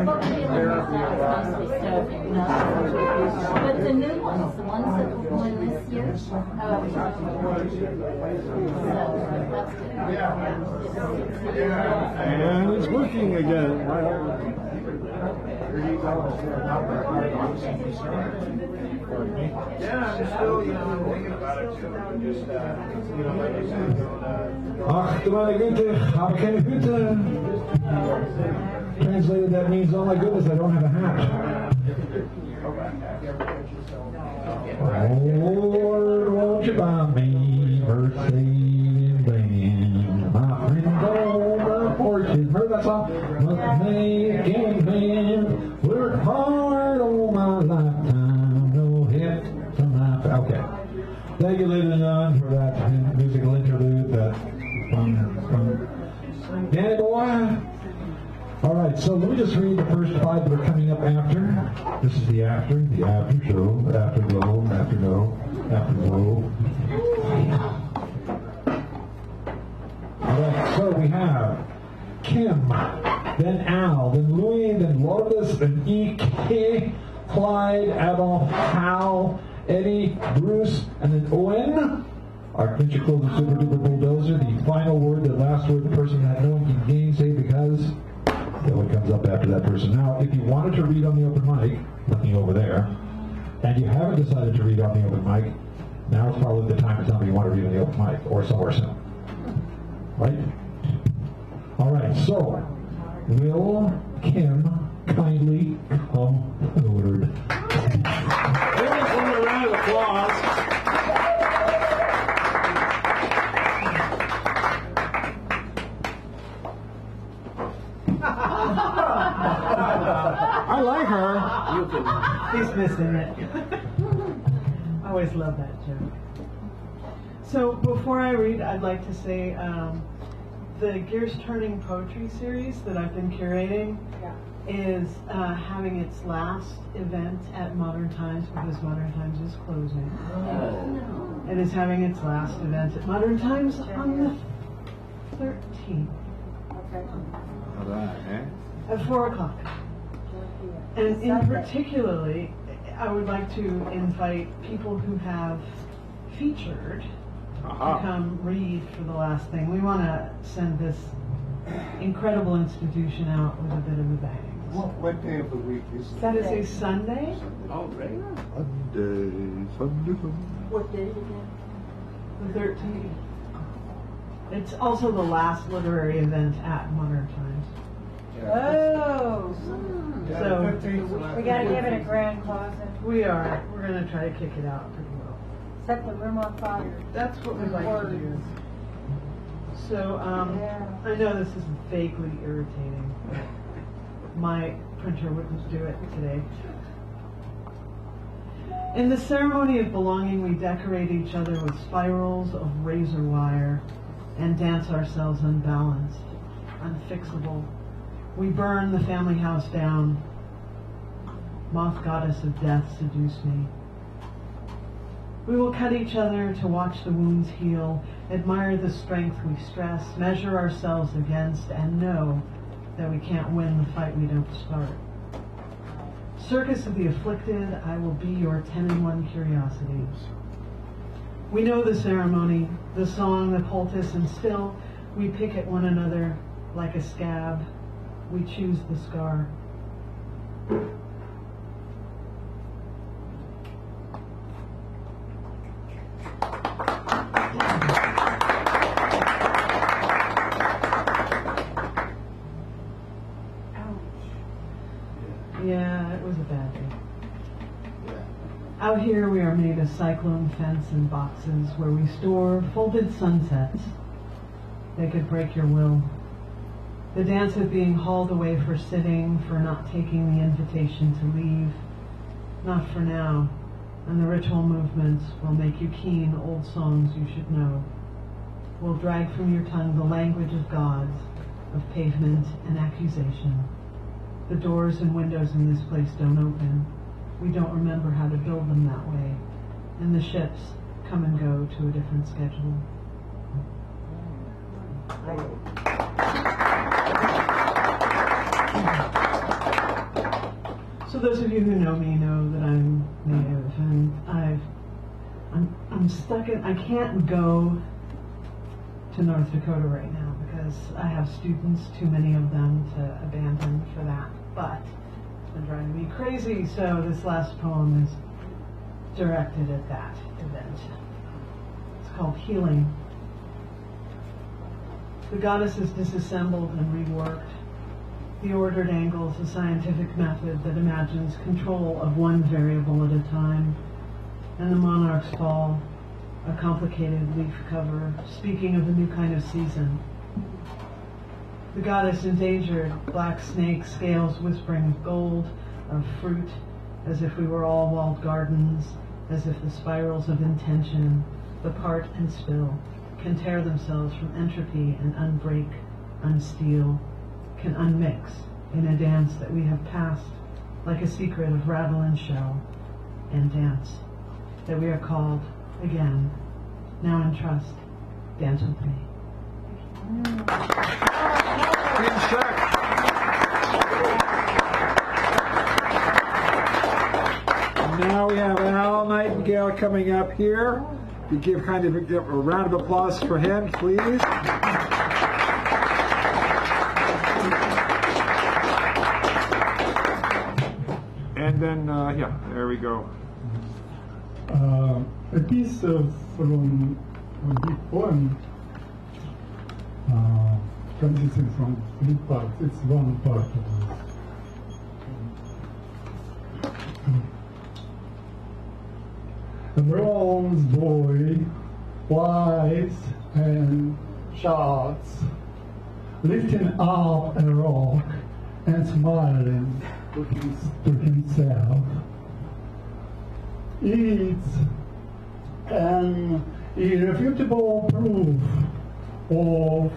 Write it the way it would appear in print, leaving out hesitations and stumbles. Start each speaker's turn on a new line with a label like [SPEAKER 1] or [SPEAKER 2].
[SPEAKER 1] But the feeling is that it's mostly stuff, but the new ones, the ones that were going this year, so that's good.
[SPEAKER 2] And it's working again.
[SPEAKER 3] Yeah, I'm still, thinking about it too. Just, like you said,
[SPEAKER 2] Ach, du meine Güte, habe keine Hüte. Translated, that means, oh my goodness, I don't have a hat. Oh, Lord, won't you buy me Mercedes Benz? My friends on the porches. Heard that song? Must make it man. Worked hard all my lifetime. No hit from my... Okay. Thank you, ladies and gentlemen, for that musical interlude. That from Danny Boy. All right, so let me just read the first 5 that are coming up after. This is the after show, afterglow. All right, so we have Kim, then Al, then Louis, then Lotus, then E.K., Clyde, Adolf, Hal, Eddie, Bruce, and then Owen. Our Ninja Clothes Super Duper Bulldozer. The final word, the last word, the person that no one can gainsay because what comes up after that person. Now, if you wanted to read on the open mic, looking over there, and you haven't decided to read on the open mic, now is probably the time to tell me you want to read on the open mic, or somewhere soon. Right? All right, so, will Kim kindly come forward?
[SPEAKER 3] Give us a round of applause.
[SPEAKER 2] I like her.
[SPEAKER 4] He's missing it. I always love that joke. So before I read, I'd like to say the Gears Turning Poetry Series that I've been curating is having its last event at Modern Times because Modern Times is closing. It is having its last event at Modern Times on the 13th.
[SPEAKER 3] All right,
[SPEAKER 4] At 4 o'clock. And in particularly, I would like to invite people who have featured to come read for the last thing. We want to send this incredible institution out with a bit of a bang.
[SPEAKER 3] What day of the week is it?
[SPEAKER 4] That is a Sunday.
[SPEAKER 3] Oh, great.
[SPEAKER 2] Sunday.
[SPEAKER 1] What date again?
[SPEAKER 4] The 13th. It's also the last literary event at Modern Times.
[SPEAKER 5] Oh,
[SPEAKER 4] So
[SPEAKER 5] we got to give it a grand closing.
[SPEAKER 4] we are. We're going to try to kick it out pretty well.
[SPEAKER 5] Set the room on fire.
[SPEAKER 4] That's what we'd like to do. So I know this is vaguely irritating, but my printer wouldn't do it today. In the ceremony of belonging, we decorate each other with spirals of razor wire and dance ourselves unbalanced, unfixable. We burn the family house down. Moth goddess of death, seduce me. We will cut each other to watch the wounds heal, admire the strength we stress, measure ourselves against, and know that we can't win the fight we don't start. Circus of the afflicted, I will be your 10-in-1 curiosity. We know the ceremony, the song, the poultice, and still we pick at one another like a scab. We choose the scar. Yeah, it was a bad day. Out here we are made of cyclone fence and boxes where we store folded sunsets. They could break your will. The dance of being hauled away for sitting, for not taking the invitation to leave. Not for now. And the ritual movements will make you keen old songs you should know. Will drag from your tongue the language of gods, of pavement and accusation. The doors and windows in this place don't open. We don't remember how to build them that way. And the ships come and go to a different schedule. So those of you who know me know that I'm Native, and I'm stuck in. I can't go to North Dakota right now because I have students, too many of them to abandon for that. But it's been driving me crazy, so this last poem is directed at that event. It's called Healing. The goddess is disassembled and reworked. The ordered angle is a scientific method that imagines control of one variable at a time. And the monarch's fall, a complicated leaf cover, speaking of a new kind of season. The goddess endangered, black snake scales whispering of gold, of fruit, as if we were all walled gardens, as if the spirals of intention, the part and spill, can tear themselves from entropy and unbreak, unsteal, can unmix in a dance that we have passed, like a secret of rattle and shell, and dance, that we are called, again, now in trust, dance with me.
[SPEAKER 2] Now we have Al Nightingale coming up here. You give a round of applause for him, please. And then, yeah, there we go.
[SPEAKER 6] A piece from a big poem consisting from 3 parts. It's one part of this. A bronze boy, wise and shouts, lifting up a rock and smiling to himself. It's an irrefutable proof of